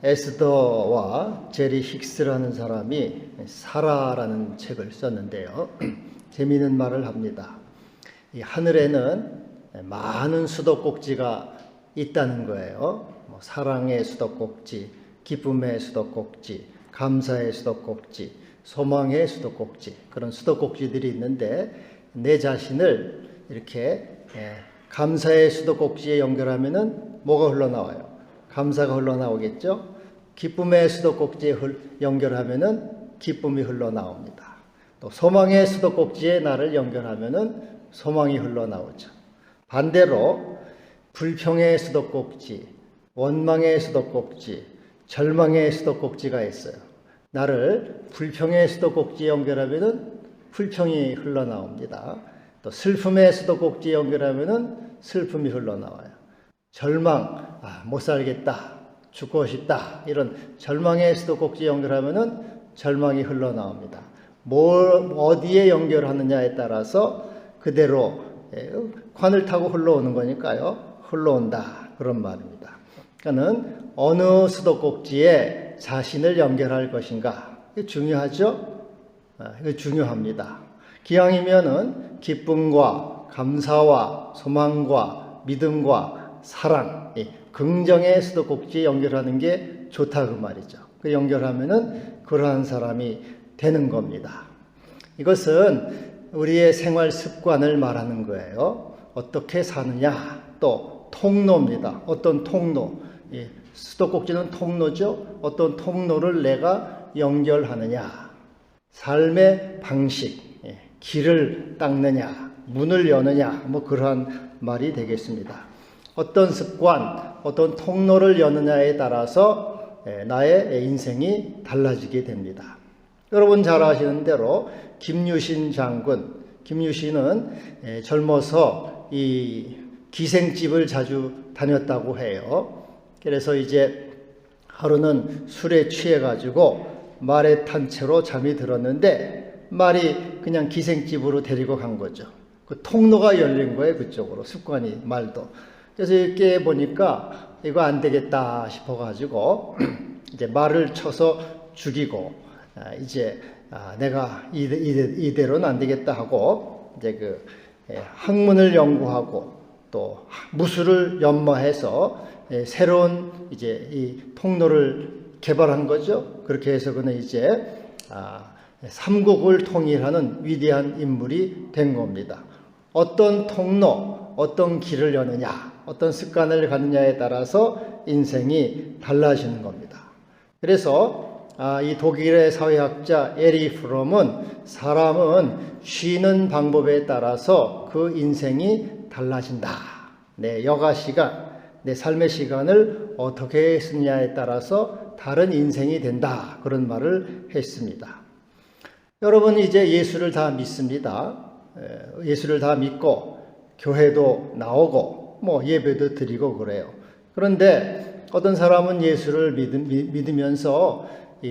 에스더와 제리 힉스라는 사람이 사라라는 책을 썼는데요. 재미있는 말을 합니다. 이 하늘에는 많은 수도꼭지가 있다는 거예요. 사랑의 수도꼭지, 기쁨의 수도꼭지, 감사의 수도꼭지, 소망의 수도꼭지, 그런 수도꼭지들이 있는데 내 자신을 이렇게 감사의 수도꼭지에 연결하면은 뭐가 흘러나와요? 감사가 흘러나오겠죠? 기쁨의 수도꼭지에 연결하면은 기쁨이 흘러나옵니다. 또 소망의 수도꼭지에 나를 연결하면은 소망이 흘러나오죠. 반대로 불평의 수도꼭지, 원망의 수도꼭지, 절망의 수도꼭지가 있어요. 나를 불평의 수도꼭지에 연결하면은 불평이 흘러나옵니다. 또 슬픔의 수도꼭지에 연결하면은 슬픔이 흘러나와요. 절망, 못 살겠다, 죽고 싶다, 이런 절망의 수도꼭지에 연결하면은 절망이 흘러나옵니다. 어디에 연결하느냐에 따라서 그대로 관을 타고 흘러오는 거니까요. 흘러온다, 그런 말입니다. 그러니까는 어느 수도꼭지에 자신을 연결할 것인가, 이게 중요하죠? 이거 중요합니다. 기왕이면은 기쁨과 감사와 소망과 믿음과 사랑, 긍정의 수도꼭지에 연결하는 게 좋다, 그 말이죠. 그 연결하면은 그러한 사람이 되는 겁니다. 이것은 우리의 생활 습관을 말하는 거예요. 어떻게 사느냐, 또 통로입니다. 어떤 통로, 수도꼭지는 통로죠. 어떤 통로를 내가 연결하느냐, 삶의 방식, 길을 닦느냐, 문을 여느냐, 그러한 말이 되겠습니다. 어떤 습관, 어떤 통로를 여느냐에 따라서 나의 인생이 달라지게 됩니다. 여러분 잘 아시는 대로 김유신 장군, 김유신은 젊어서 이 기생집을 자주 다녔다고 해요. 그래서 이제 하루는 술에 취해가지고 말에 탄 채로 잠이 들었는데 말이 그냥 기생집으로 데리고 간 거죠. 그 통로가 열린 거예요, 그쪽으로. 습관이, 말도. 그래서 이렇게 보니까 이거 안 되겠다 싶어가지고 이제 말을 쳐서 죽이고, 이제 내가 이대로는 안 되겠다 하고 이제 그 학문을 연구하고 또 무술을 연마해서 새로운 이제 이 통로를 개발한 거죠. 그렇게 해서 그는 이제 삼국을 통일하는 위대한 인물이 된 겁니다. 어떤 통로, 어떤 길을 여느냐, 어떤 습관을 갖느냐에 따라서 인생이 달라지는 겁니다. 그래서 이 독일의 사회학자 에리 프롬은 사람은 쉬는 방법에 따라서 그 인생이 달라진다. 내 여가 시간, 내 삶의 시간을 어떻게 쓰느냐에 따라서 다른 인생이 된다. 그런 말을 했습니다. 여러분 이제 예수를 다 믿습니다. 예수를 다 믿고 교회도 나오고 예배도 드리고 그래요. 그런데 어떤 사람은 예수를 믿으면서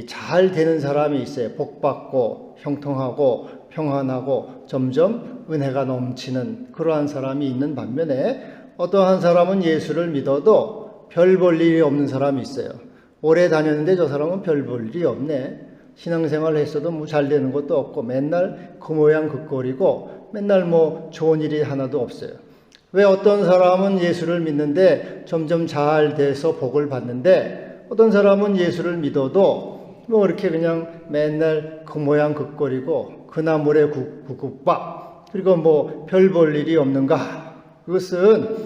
잘 되는 사람이 있어요. 복받고 형통하고 평안하고 점점 은혜가 넘치는 그러한 사람이 있는 반면에 어떠한 사람은 예수를 믿어도 별 볼 일이 없는 사람이 있어요. 오래 다녔는데 저 사람은 별 볼 일이 없네. 신앙생활을 했어도 잘 되는 것도 없고 맨날 그 모양 그 꼴이고 맨날 좋은 일이 하나도 없어요. 왜 어떤 사람은 예수를 믿는데 점점 잘 돼서 복을 받는데 어떤 사람은 예수를 믿어도 이렇게 그냥 맨날 그 모양 그 꼴이고 그 나물에 국밥 그리고 별 볼 일이 없는가? 그것은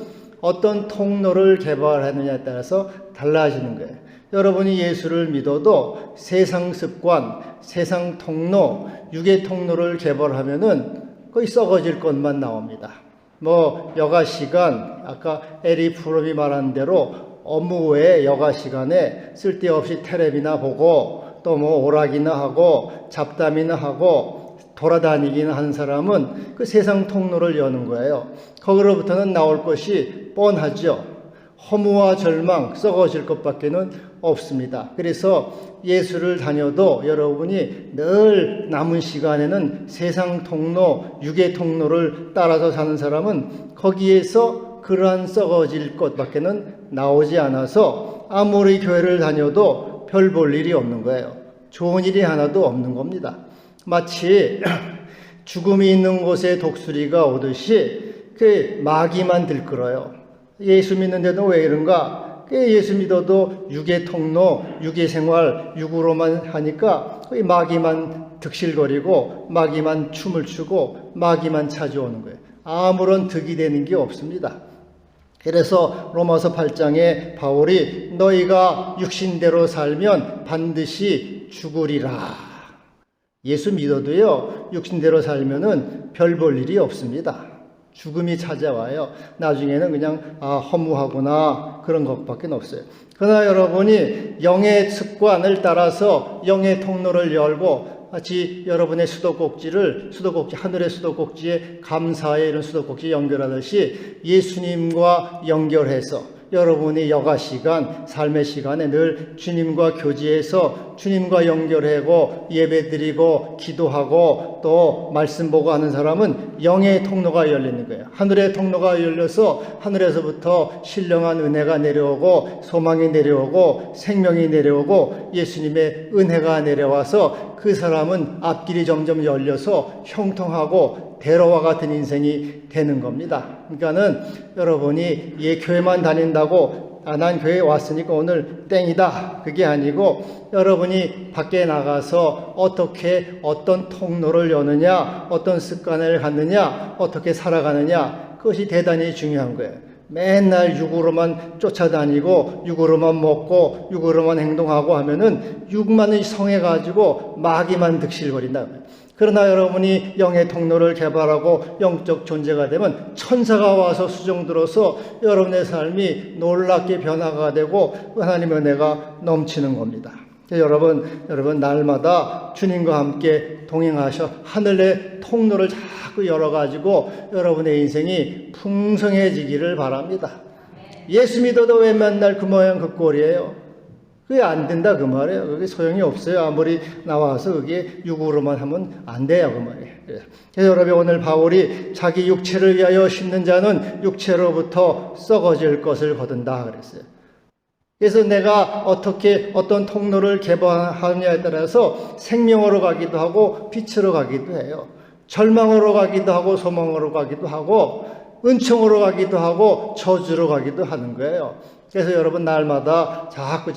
어떤 통로를 개발하느냐에 따라서 달라지는 거예요. 여러분이 예수를 믿어도 세상 습관, 세상 통로, 육의 통로를 개발하면은 거의 썩어질 것만 나옵니다. 여가 시간, 아까 에리 프롬이 말한 대로 업무 외에 여가 시간에 쓸데없이 텔레비나 보고 또 오락이나 하고 잡담이나 하고 돌아다니기나 하는 사람은 그 세상 통로를 여는 거예요. 거기로부터는 나올 것이 뻔하죠. 허무와 절망, 썩어질 것밖에는 없습니다. 그래서 예수를 다녀도 여러분이 늘 남은 시간에는 세상 통로, 육의 통로를 따라서 사는 사람은 거기에서 그러한 썩어질 것밖에는 나오지 않아서 아무리 교회를 다녀도 별 볼 일이 없는 거예요. 좋은 일이 하나도 없는 겁니다. 마치 죽음이 있는 곳에 독수리가 오듯이 그 마귀만 들끓어요. 예수 믿는데도 왜 이런가? 예수 믿어도 육의 통로, 육의 생활, 육으로만 하니까 마귀만 득실거리고 마귀만 춤을 추고 마귀만 찾아오는 거예요. 아무런 득이 되는 게 없습니다. 그래서 로마서 8장에 바울이 너희가 육신대로 살면 반드시 죽으리라. 예수 믿어도요, 육신대로 살면은 별 볼 일이 없습니다. 죽음이 찾아와요. 나중에는 그냥 허무하구나 그런 것밖에 없어요. 그러나 여러분이 영의 습관을 따라서 영의 통로를 열고 마치 여러분의 하늘의 수도꼭지에 감사의 이런 수도꼭지 연결하듯이 예수님과 연결해서 여러분이 여가 시간, 삶의 시간에 늘 주님과 교제해서 주님과 연결하고 예배드리고 기도하고 또 말씀 보고 하는 사람은 영의 통로가 열리는 거예요. 하늘의 통로가 열려서 하늘에서부터 신령한 은혜가 내려오고 소망이 내려오고 생명이 내려오고 예수님의 은혜가 내려와서 그 사람은 앞길이 점점 열려서 형통하고 대로와 같은 인생이 되는 겁니다. 그러니까는 여러분이 교회만 다닌다고 난 교회에 왔으니까 오늘 땡이다 그게 아니고 여러분이 밖에 나가서 어떻게 어떤 통로를 여느냐, 어떤 습관을 갖느냐, 어떻게 살아가느냐, 그것이 대단히 중요한 거예요. 맨날 육으로만 쫓아다니고 육으로만 먹고 육으로만 행동하고 하면은 육만이 성해가지고 마귀만 득실거린다. 그러나 여러분이 영의 통로를 개발하고 영적 존재가 되면 천사가 와서 수종 들어서 여러분의 삶이 놀랍게 변화가 되고 하나님의 은혜가 넘치는 겁니다. 여러분 날마다 주님과 함께 동행하셔 하늘의 통로를 자꾸 열어가지고 여러분의 인생이 풍성해지기를 바랍니다. 예수 믿어도 왜 맨날 그 모양 그 꼴이에요? 그게 안 된다 그 말이에요. 그게 소용이 없어요. 아무리 나와서 그게 육으로만 하면 안 돼요 그 말이에요. 그래서 여러분 오늘 바울이 자기 육체를 위하여 심는 자는 육체로부터 썩어질 것을 거둔다 그랬어요. 그래서 내가 어떻게 어떤 통로를 개방하느냐에 따라서 생명으로 가기도 하고 빛으로 가기도 해요. 절망으로 가기도 하고 소망으로 가기도 하고 은총으로 가기도 하고 저주로 가기도 하는 거예요. 그래서 여러분 날마다 자꾸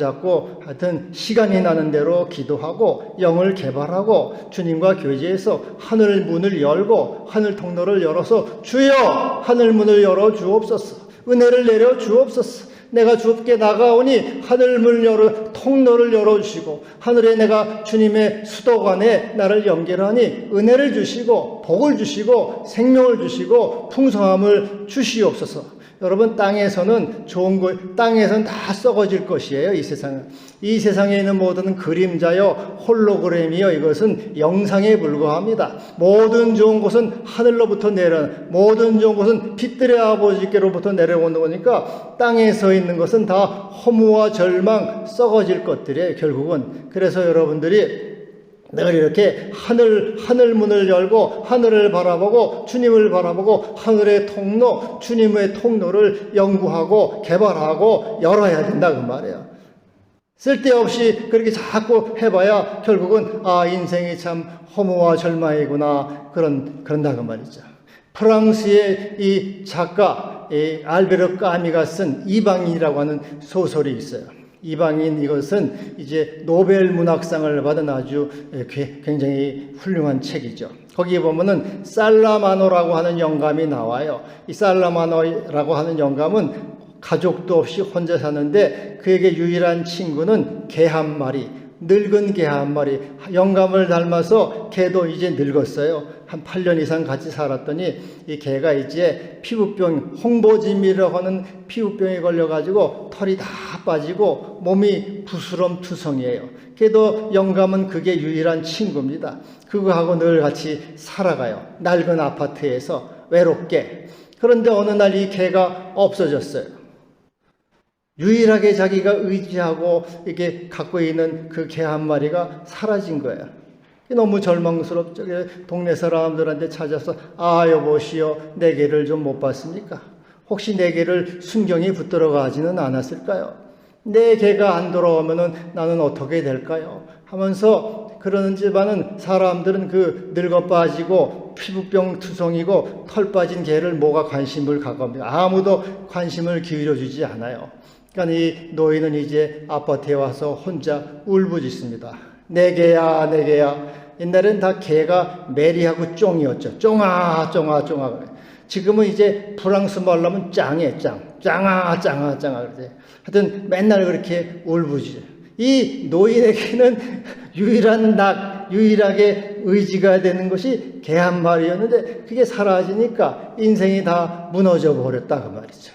하여튼 시간이 나는 대로 기도하고 영을 개발하고 주님과 교제해서 하늘 문을 열고 하늘 통로를 열어서 주여 하늘 문을 열어 주옵소서, 은혜를 내려 주옵소서, 내가 주께 나가오니 하늘문을 열어 통로를 열어주시고 하늘에 내가 주님의 수도관에 나를 연결하니 은혜를 주시고 복을 주시고 생명을 주시고 풍성함을 주시옵소서. 여러분 땅에서는 좋은 것, 땅에서는 다 썩어질 것이에요. 이 세상은. 이 세상에 있는 모든 그림자요 홀로그램이요 이것은 영상에 불과합니다. 모든 좋은 것은 하늘로부터 모든 좋은 것은 빛들의 아버지께로부터 내려오는 거니까 땅에서 있는 것은 다 허무와 절망 썩어질 것들이에요 결국은. 그래서 여러분들이 늘 이렇게 하늘 문을 열고 하늘을 바라보고 주님을 바라보고 하늘의 통로, 주님의 통로를 연구하고 개발하고 열어야 된다 그 말이에요. 쓸데없이 그렇게 자꾸 해봐야 결국은 인생이 참 허무와 절망이구나 그런다 그 말이죠. 프랑스의 이 작가 알베르 까미가 쓴 이방인이라고 하는 소설이 있어요. 이방인 이것은 이제 노벨 문학상을 받은 아주 굉장히 훌륭한 책이죠. 거기에 보면은 살라마노라고 하는 영감이 나와요. 이 살라마노라고 하는 영감은 가족도 없이 혼자 사는데 그에게 유일한 친구는 개 한 마리, 늙은 개 한 마리. 영감을 닮아서 개도 이제 늙었어요. 한 8년 이상 같이 살았더니 이 개가 이제 피부병, 홍보짐이라고 하는 피부병에 걸려가지고 털이 다 빠지고 몸이 부스럼투성이에요. 걔도 영감은 그게 유일한 친구입니다. 그거하고 늘 같이 살아가요. 낡은 아파트에서 외롭게. 그런데 어느 날 이 개가 없어졌어요. 유일하게 자기가 의지하고 이렇게 갖고 있는 그 개 한 마리가 사라진 거예요. 너무 절망스럽죠. 동네 사람들한테 찾아서 여보시오 내 개를 좀 못 봤습니까? 혹시 내 개를 순경이 붙들어 가지는 않았을까요? 내 개가 안 돌아오면은 나는 어떻게 될까요? 하면서 그러는지만은 사람들은 그 늙어 빠지고 피부병 투성이고 털 빠진 개를 뭐가 관심을 갖겁니까? 아무도 관심을 기울여 주지 않아요. 그러니까 이 노인은 이제 아파트에 와서 혼자 울부짖습니다. 내 개야, 내 개야. 옛날엔 다 개가 메리하고 쫑이었죠. 쫑아, 쫑아, 쫑아. 지금은 이제 프랑스 말로 하면 짱이에요, 짱. 짱아, 짱아, 짱아. 그러지. 하여튼 맨날 그렇게 울부짖어요. 이 노인에게는 유일하게 의지가 되는 것이 개 한 마리였는데 그게 사라지니까 인생이 다 무너져 버렸다 그 말이죠.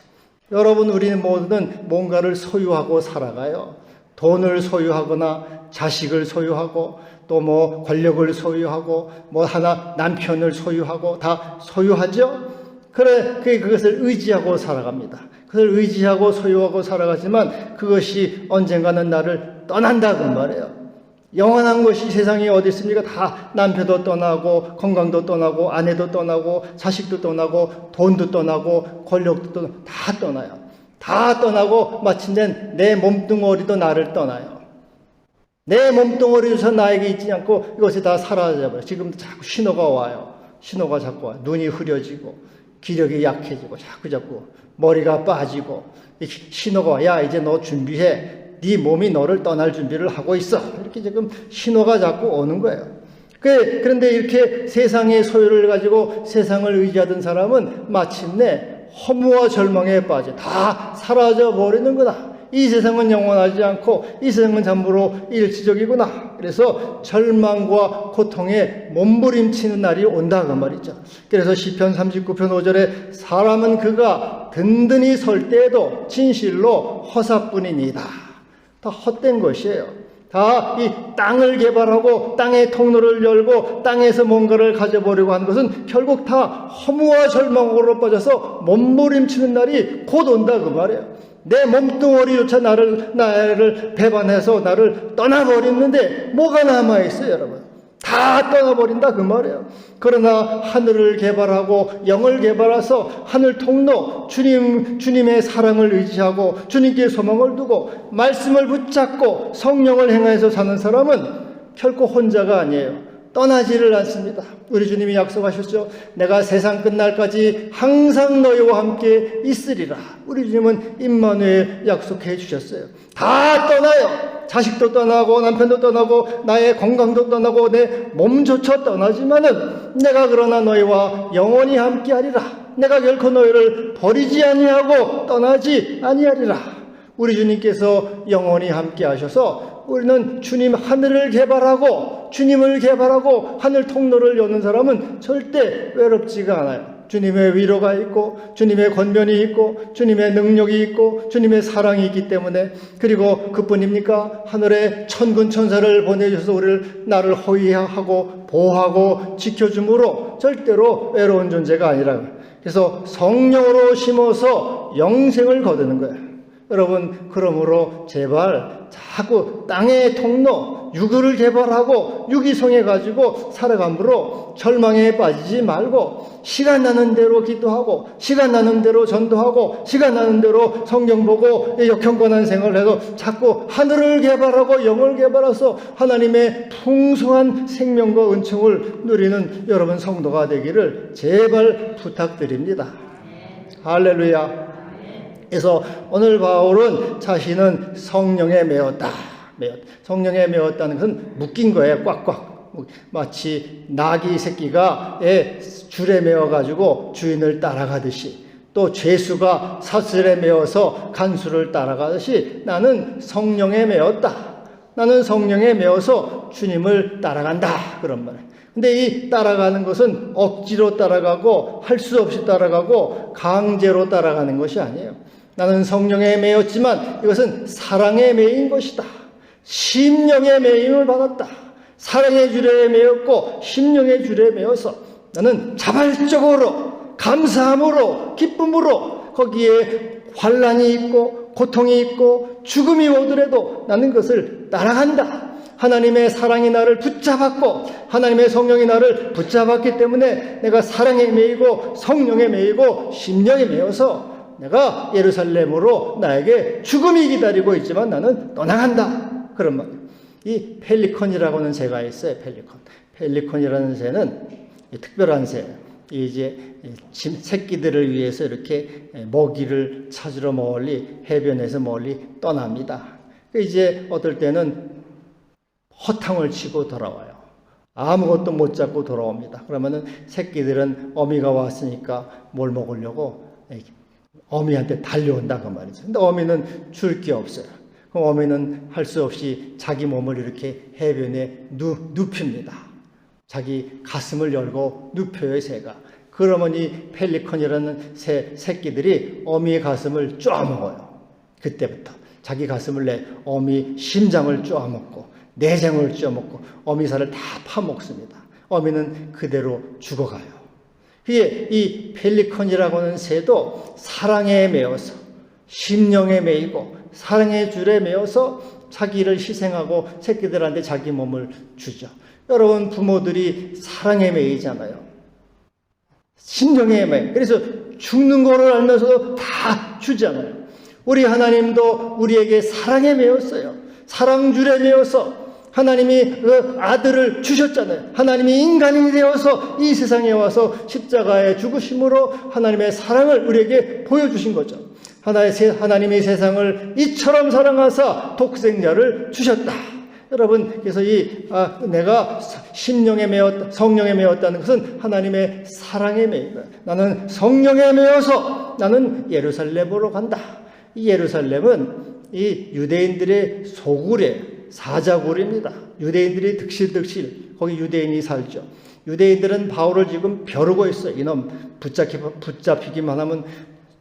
여러분, 우리는 모두는 뭔가를 소유하고 살아가요. 돈을 소유하거나 자식을 소유하고 또 뭐 권력을 소유하고 뭐 하나 남편을 소유하고 다 소유하죠. 그래, 그것을 의지하고 살아갑니다. 그것을 의지하고 소유하고 살아가지만 그것이 언젠가는 나를 떠난다 그 말이에요. 영원한 것이 세상에 어디 있습니까? 다 남편도 떠나고 건강도 떠나고 아내도 떠나고 자식도 떠나고 돈도 떠나고 권력도 떠나고 다 떠나요. 다 떠나고 마침내 내 몸뚱어리도 나를 떠나요. 내 몸뚱어리에서 나에게 있지 않고 이것이 다 사라져버려요. 지금 자꾸 신호가 와요. 신호가 자꾸 와요. 눈이 흐려지고 기력이 약해지고 자꾸 머리가 빠지고 신호가 와. 야, 이제 너 준비해. 네 몸이 너를 떠날 준비를 하고 있어. 이렇게 지금 신호가 자꾸 오는 거예요. 그런데 이렇게 세상의 소유를 가지고 세상을 의지하던 사람은 마침내 허무와 절망에 빠져 다 사라져 버리는 거다. 이 세상은 영원하지 않고 이 세상은 참으로 일시적이구나. 그래서 절망과 고통에 몸부림치는 날이 온다 그 말이죠. 그래서 시편 39편 5절에 사람은 그가 든든히 설 때에도 진실로 허사뿐이니이다. 다 헛된 것이에요. 다 이 땅을 개발하고 땅의 통로를 열고 땅에서 뭔가를 가져보려고 하는 것은 결국 다 허무와 절망으로 빠져서 몸부림치는 날이 곧 온다 그 말이에요. 내 몸뚱어리조차 나를 배반해서 나를 떠나버리는데 뭐가 남아있어요 여러분. 다 떠나버린다 그 말이에요. 그러나 하늘을 개발하고 영을 개발해서 하늘 통로 주님의 사랑을 의지하고 주님께 소망을 두고 말씀을 붙잡고 성령을 행하여서 사는 사람은 결코 혼자가 아니에요. 떠나지를 않습니다. 우리 주님이 약속하셨죠. 내가 세상 끝날까지 항상 너희와 함께 있으리라. 우리 주님은 임마누엘 약속해 주셨어요. 다 떠나요. 자식도 떠나고 남편도 떠나고 나의 건강도 떠나고 내 몸조차 떠나지만은 내가 그러나 너희와 영원히 함께하리라. 내가 결코 너희를 버리지 아니하고 떠나지 아니하리라. 우리 주님께서 영원히 함께하셔서 우리는 주님 하늘을 개발하고 주님을 개발하고 하늘 통로를 여는 사람은 절대 외롭지가 않아요. 주님의 위로가 있고 주님의 권면이 있고 주님의 능력이 있고 주님의 사랑이 있기 때문에 그리고 그뿐입니까? 하늘에 천군 천사를 보내주셔서 나를 호위하고 보호하고 지켜줌으로 절대로 외로운 존재가 아니라 그래서 성령으로 심어서 영생을 거두는 거예요. 여러분 그러므로 제발 자꾸 땅의 통로 유교를 개발하고 유기성해 가지고 살아감으로 절망에 빠지지 말고 시간 나는 대로 기도하고 시간 나는 대로 전도하고 시간 나는 대로 성경 보고 역경건한 생활을 해서 자꾸 하늘을 개발하고 영을 개발해서 하나님의 풍성한 생명과 은총을 누리는 여러분 성도가 되기를 제발 부탁드립니다. 할렐루야. 그래서 오늘 바울은 자신은 성령에 매었다. 성령에 매었다는 것은 묶인 거예요. 꽉꽉. 마치 나귀 새끼가 줄에 매어가지고 주인을 따라가듯이 또 죄수가 사슬에 매어서 간수를 따라가듯이 나는 성령에 매었다. 나는 성령에 매어서 주님을 따라간다. 그런 말이에요. 근데 이 따라가는 것은 억지로 따라가고 할 수 없이 따라가고 강제로 따라가는 것이 아니에요. 나는 성령에 매였지만 이것은 사랑에 매인 것이다. 심령의 매임을 받았다. 사랑의 줄에 매였고 심령의 줄에 매여서 나는 자발적으로 감사함으로 기쁨으로 거기에 환난이 있고 고통이 있고 죽음이 오더라도 나는 그것을 따라간다. 하나님의 사랑이 나를 붙잡았고 하나님의 성령이 나를 붙잡았기 때문에 내가 사랑에 매이고 성령에 매이고 심령에 매여서 내가 예루살렘으로 나에게 죽음이 기다리고 있지만 나는 떠나간다. 그런 말. 이 펠리컨이라고 하는 새가 있어요. 펠리컨이라는 새는 특별한 새. 이제 새끼들을 위해서 이렇게 먹이를 찾으러 멀리 해변에서 멀리 떠납니다. 이제 어떨 때는 허탕을 치고 돌아와요. 아무것도 못 잡고 돌아옵니다. 그러면은 새끼들은 어미가 왔으니까 뭘 먹으려고 어미한테 달려온다 그 말이죠. 근데 어미는 줄 게 없어요. 그럼 어미는 할 수 없이 자기 몸을 이렇게 해변에 눕힙니다. 자기 가슴을 열고 눕혀요, 새가. 그러면 이 펠리컨이라는 새끼들이 어미의 가슴을 쪼아먹어요. 그때부터 자기 가슴을 내 어미 심장을 쪼아먹고 내장을 쪼아먹고 어미살을 다 파먹습니다. 어미는 그대로 죽어가요. 이 펠리컨이라고 하는 새도 사랑에 매여서 심령에 매이고 사랑의 줄에 매여서 자기를 희생하고 새끼들한테 자기 몸을 주죠. 여러분 부모들이 사랑에 매이잖아요. 심령에 매여. 그래서 죽는 거를 알면서도 다 주잖아요. 우리 하나님도 우리에게 사랑에 매였어요. 사랑줄에 매여서 하나님이 그 아들을 주셨잖아요. 하나님이 인간이 되어서 이 세상에 와서 십자가에 죽으심으로 하나님의 사랑을 우리에게 보여주신 거죠. 하나님이 세상을 이처럼 사랑하사 독생자를 주셨다. 여러분, 그래서 내가 심령에 매였다, 성령에 매였다는 것은 하나님의 사랑에 매이다. 나는 성령에 매여서 나는 예루살렘으로 간다. 이 예루살렘은 이 유대인들의 소굴에 사자굴입니다. 유대인들이 득실득실 거기 유대인이 살죠. 유대인들은 바울을 지금 벼르고 있어요. 이놈 붙잡히기만 하면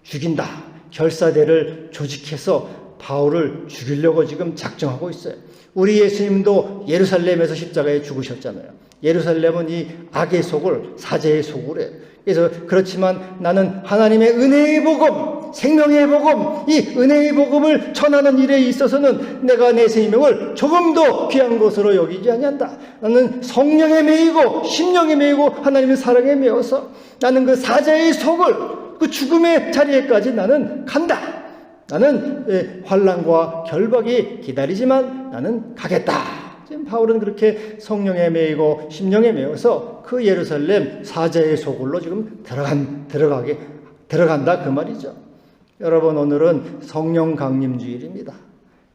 죽인다. 결사대를 조직해서 바울을 죽이려고 지금 작정하고 있어요. 우리 예수님도 예루살렘에서 십자가에 죽으셨잖아요. 예루살렘은 이 악의 소굴, 사제의 소굴이에요. 그래서 그렇지만 나는 하나님의 은혜의 복음, 생명의 복음, 이 은혜의 복음을 전하는 일에 있어서는 내가 내 생명을 조금도 귀한 것으로 여기지 아니한다. 나는 성령에 매이고 심령에 매이고 하나님의 사랑에 매여서 나는 그 사제의 속을 그 죽음의 자리에까지 나는 간다. 나는 환난과 결박이 기다리지만 나는 가겠다. 지금 바울은 그렇게 성령에 매이고 심령에 매여서 그 예루살렘 사자의 소굴로 지금 들어간다 그 말이죠. 여러분, 오늘은 성령 강림 주일입니다.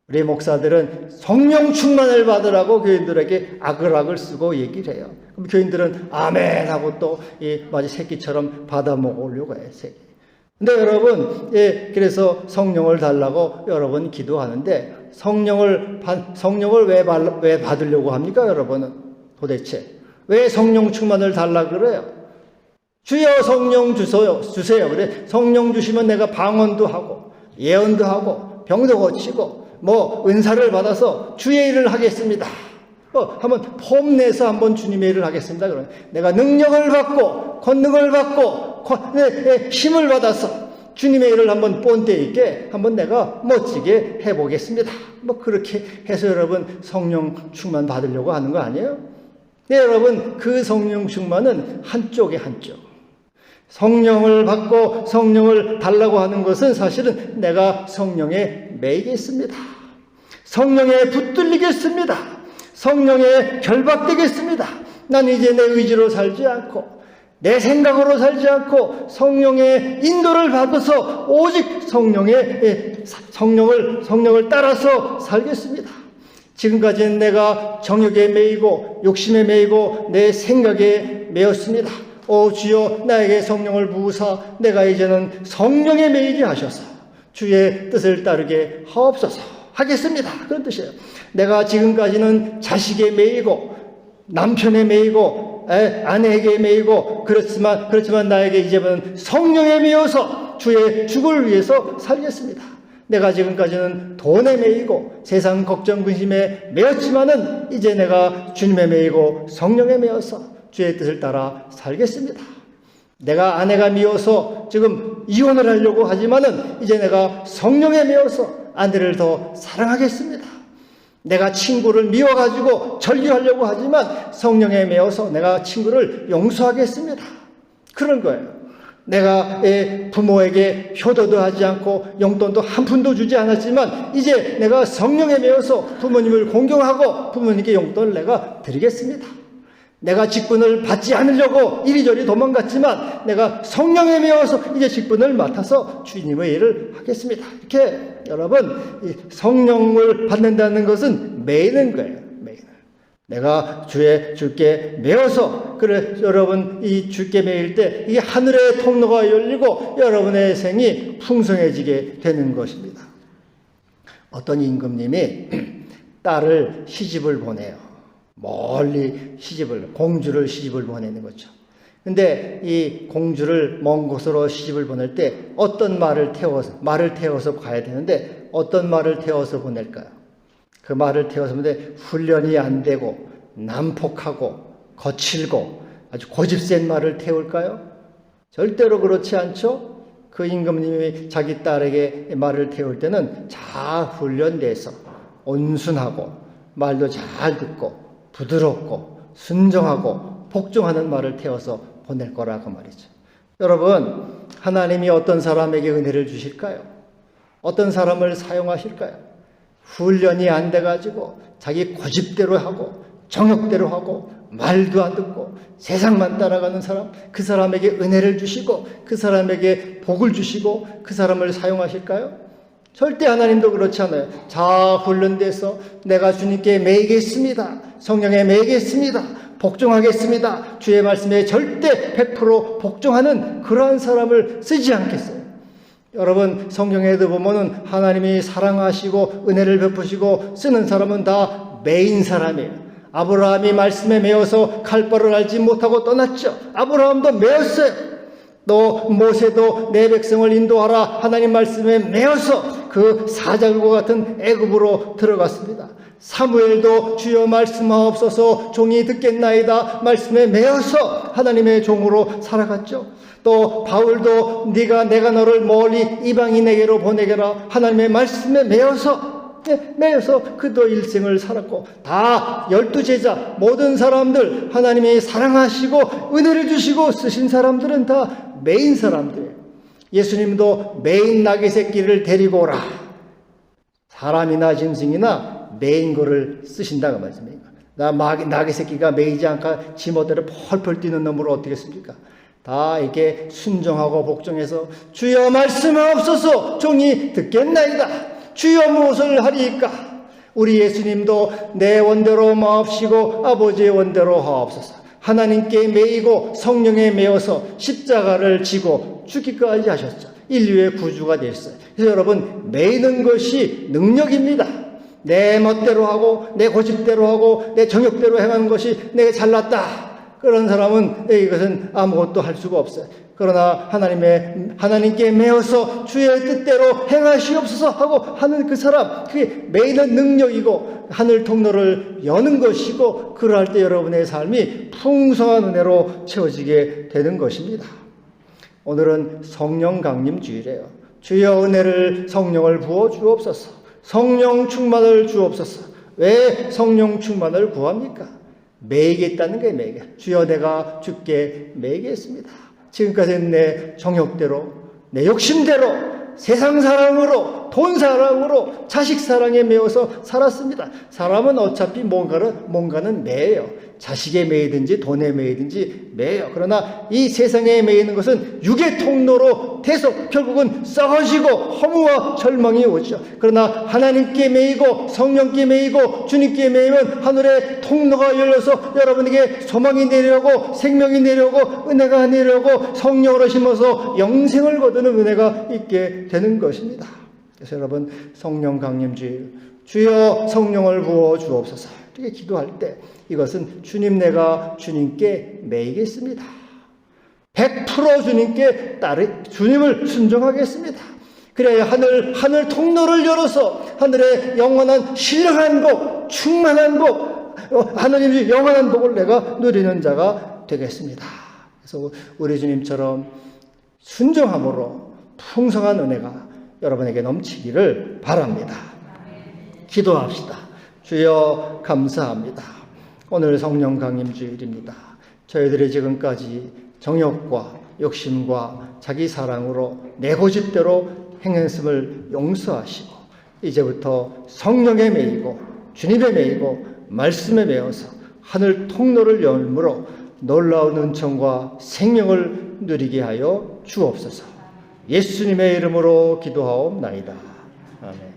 우리 목사들은 성령 충만을 받으라고 교인들에게 아글아글 쓰고 얘기를 해요. 그럼 교인들은 아멘 하고 또 마치 새끼처럼 받아 먹으려고 해요. 새끼. 근데 여러분, 그래서 성령을 달라고 여러분 기도하는데 성령을 왜 받으려고 합니까? 여러분은 도대체 왜 성령 충만을 달라 그래요? 주여 성령 주세요. 그래 성령 주시면 내가 방언도 하고 예언도 하고 병도 고치고 은사를 받아서 주의 일을 하겠습니다. 한번 폼 내서 한번 주님의 일을 하겠습니다. 그러면 내가 능력을 받고 권능을 받고 힘을 받아서 주님의 일을 한번 본때 있게 한번 내가 멋지게 해보겠습니다. 그렇게 해서 여러분 성령 충만 받으려고 하는 거 아니에요? 네, 여러분, 그 성령 충만은 한쪽. 성령을 받고 성령을 달라고 하는 것은 사실은 내가 성령에 매이겠습니다. 성령에 붙들리겠습니다. 성령에 결박되겠습니다. 난 이제 내 의지로 살지 않고 내 생각으로 살지 않고 성령의 인도를 받아서 오직 성령을 따라서 살겠습니다. 지금까지는 내가 정욕에 매이고 욕심에 매이고 내 생각에 매였습니다. 오 주여, 나에게 성령을 부으사 내가 이제는 성령에 매이게 하셔서 주의 뜻을 따르게 하옵소서 하겠습니다. 그런 뜻이에요. 내가 지금까지는 자식에 매이고 남편에 매이고 아내에게 매이고 그렇지만 나에게 이제는 성령에 매여서 주의 죽을 위해서 살겠습니다. 내가 지금까지는 돈에 매이고 세상 걱정 근심에 매였지만은 이제 내가 주님에 매이고 성령에 매여서 주의 뜻을 따라 살겠습니다. 내가 아내가 미워서 지금 이혼을 하려고 하지만은 이제 내가 성령에 매여서 아내를 더 사랑하겠습니다. 내가 친구를 미워가지고 전리하려고 하지만 성령에 매여서 내가 친구를 용서하겠습니다. 그런 거예요. 내가 부모에게 효도도 하지 않고 용돈도 한 푼도 주지 않았지만 이제 내가 성령에 매여서 부모님을 공경하고 부모님께 용돈을 내가 드리겠습니다. 내가 직분을 받지 않으려고 이리저리 도망갔지만 내가 성령에 매여서 이제 직분을 맡아서 주님의 일을 하겠습니다. 이렇게 여러분, 이 성령을 받는다는 것은 매이는 거예요. 내가 주께 매어서, 그래, 여러분, 이 주께 매일 때 이 하늘의 통로가 열리고 여러분의 생이 풍성해지게 되는 것입니다. 어떤 임금님이 딸을 시집을 보내요. 멀리 공주를 시집을 보내는 거죠. 근데 이 공주를 먼 곳으로 시집을 보낼 때 어떤 말을 태워서 가야 되는데 어떤 말을 태워서 보낼까요? 그 말을 태워서 보내는데 훈련이 안 되고 난폭하고 거칠고 아주 고집센 말을 태울까요? 절대로 그렇지 않죠? 그 임금님이 자기 딸에게 말을 태울 때는 잘 훈련돼서 온순하고 말도 잘 듣고 부드럽고 순정하고 복종하는 말을 태워서 보낼 거라고 말이죠. 여러분, 하나님이 어떤 사람에게 은혜를 주실까요? 어떤 사람을 사용하실까요? 훈련이 안 돼가지고 자기 고집대로 하고 정욕대로 하고 말도 안 듣고 세상만 따라가는 사람, 그 사람에게 은혜를 주시고 그 사람에게 복을 주시고 그 사람을 사용하실까요? 절대 하나님도 그렇지 않아요. 자, 훈련돼서 내가 주님께 매이겠습니다. 성령에 매이겠습니다. 복종하겠습니다. 주의 말씀에 절대 100% 복종하는 그러한 사람을 쓰지 않겠어요. 여러분, 성경에도 보면은 하나님이 사랑하시고 은혜를 베푸시고 쓰는 사람은 다 매인 사람이에요. 아브라함이 말씀에 매여서 갈 바를 알지 못하고 떠났죠. 아브라함도 매였어요. 또 모세도 내 백성을 인도하라 하나님 말씀에 매여서 그 사자굴과 같은 애굽으로 들어갔습니다. 사무엘도 주여 말씀하옵소서 종이 듣겠나이다 말씀에 매여서 하나님의 종으로 살아갔죠. 또 바울도 내가 너를 멀리 이방인에게로 보내게라 하나님의 말씀에 매여서 그도 일생을 살았고, 다 12제자 모든 사람들 하나님이 사랑하시고 은혜를 주시고 쓰신 사람들은 다 매인 사람들이에요. 예수님도 매인 나귀 새끼를 데리고 오라. 사람이나 짐승이나 매인 거를 쓰신다고 말씀입니다. 나귀 새끼가 매이지 않고 지멋대로 펄펄 뛰는 놈으로 어떻게 씁니까? 다 이렇게 순종하고 복종해서 주여 말씀하옵소서 종이 듣겠나이다. 주여 무엇을 하리이까? 우리 예수님도 내 원대로 마옵시고 아버지의 원대로 하옵소서. 하나님께 매이고 성령에 매어서 십자가를 지고 죽기까지 하셨죠. 인류의 구주가 됐어요. 그래서 여러분, 매이는 것이 능력입니다. 내 멋대로 하고 내 고집대로 하고 내 정욕대로 행하는 것이 내가 잘났다. 그런 사람은 이것은 아무것도 할 수가 없어요. 그러나 하나님께 매어서 주의 뜻대로 행하시옵소서 하고 하는 그 사람, 그게 매이는 능력이고 하늘 통로를 여는 것이고, 그러할 때 여러분의 삶이 풍성한 은혜로 채워지게 되는 것입니다. 오늘은 성령 강림 주일이에요. 주여 은혜를 성령을 부어 주옵소서. 성령 충만을 주옵소서. 왜 성령 충만을 구합니까? 매이겠다는 게 매이게. 주여 내가 주께 매이겠습니다. 지금까지는 내 정욕대로, 내 욕심대로, 세상 사랑으로, 돈 사랑으로, 자식 사랑에 매여서 살았습니다. 사람은 어차피 뭔가는 매예요. 자식에 매이든지 돈에 매이든지 매예요. 그러나 이 세상에 매이는 것은 육의 통로로 돼서 결국은 썩어지고 허무와 절망이 오죠. 그러나 하나님께 매이고 성령께 매이고 주님께 매이면 하늘의 통로가 열려서 여러분에게 소망이 내려오고 생명이 내려오고 은혜가 내려오고 성령으로 심어서 영생을 거두는 은혜가 있게 되는 것입니다. 그래서 여러분, 성령 강림주일, 주여 성령을 부어 주옵소서 이렇게 기도할 때 이것은 내가 주님께 매이겠습니다. 100% 주님께 주님을 순종하겠습니다. 그래야 하늘 통로를 열어서 하늘의 영원한 신령한 복, 충만한 복, 하나님의 영원한 복을 내가 누리는 자가 되겠습니다. 그래서 우리 주님처럼 순종함으로 풍성한 은혜가 여러분에게 넘치기를 바랍니다. 기도합시다. 주여 감사합니다. 오늘 성령 강림 주일입니다. 저희들이 지금까지 정욕과 욕심과 자기 사랑으로 내 고집대로 행했음을 용서하시고 이제부터 성령에 매이고 주님에 매이고 말씀에 매어서 하늘 통로를 열므로 놀라운 은총과 생명을 누리게 하여 주옵소서. 예수님의 이름으로 기도하옵나이다. 아멘.